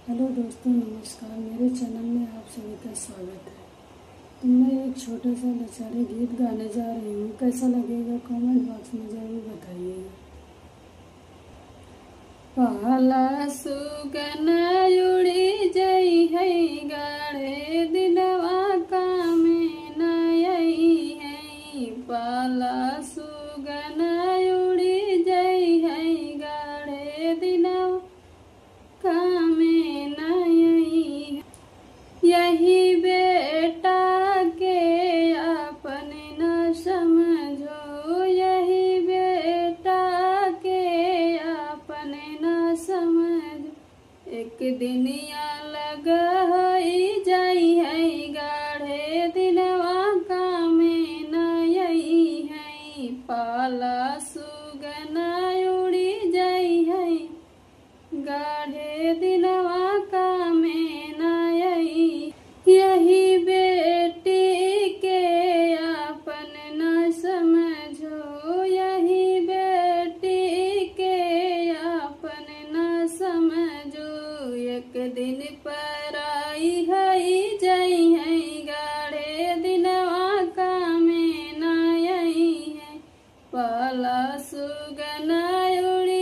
Hello दोस्तों, नमस्कार। मेरे चैनल में आप सभी का स्वागत है। तो मैं एक छोटा सा लचारे गीत गाने जा रही हूँ। कैसा लगेगा कमेंट बॉक्स में ज़रूर बताइएगा। पहला सुगन उड़ी जई है गाढ़े दिनवा कामे न आई है। पहला सुगन उड़ी जई है गाढ़े दिनवा कामे न आई। यही बेटा के अपने न समझो, यही बेटा के अपने न समझो। एक दिन अलग होई जाई है गाढ़े दिनवा कामे न आई है। पाला सुगन उड़ी जाई है गाढ़े दिनवा कामे न आई। यही बेटी के अपन न समझो, यही बेटी के अपन न समझो। एक दिन पराई है जाई है गाढ़े दिनवा कामे न आई है। पाला सुगन उड़ी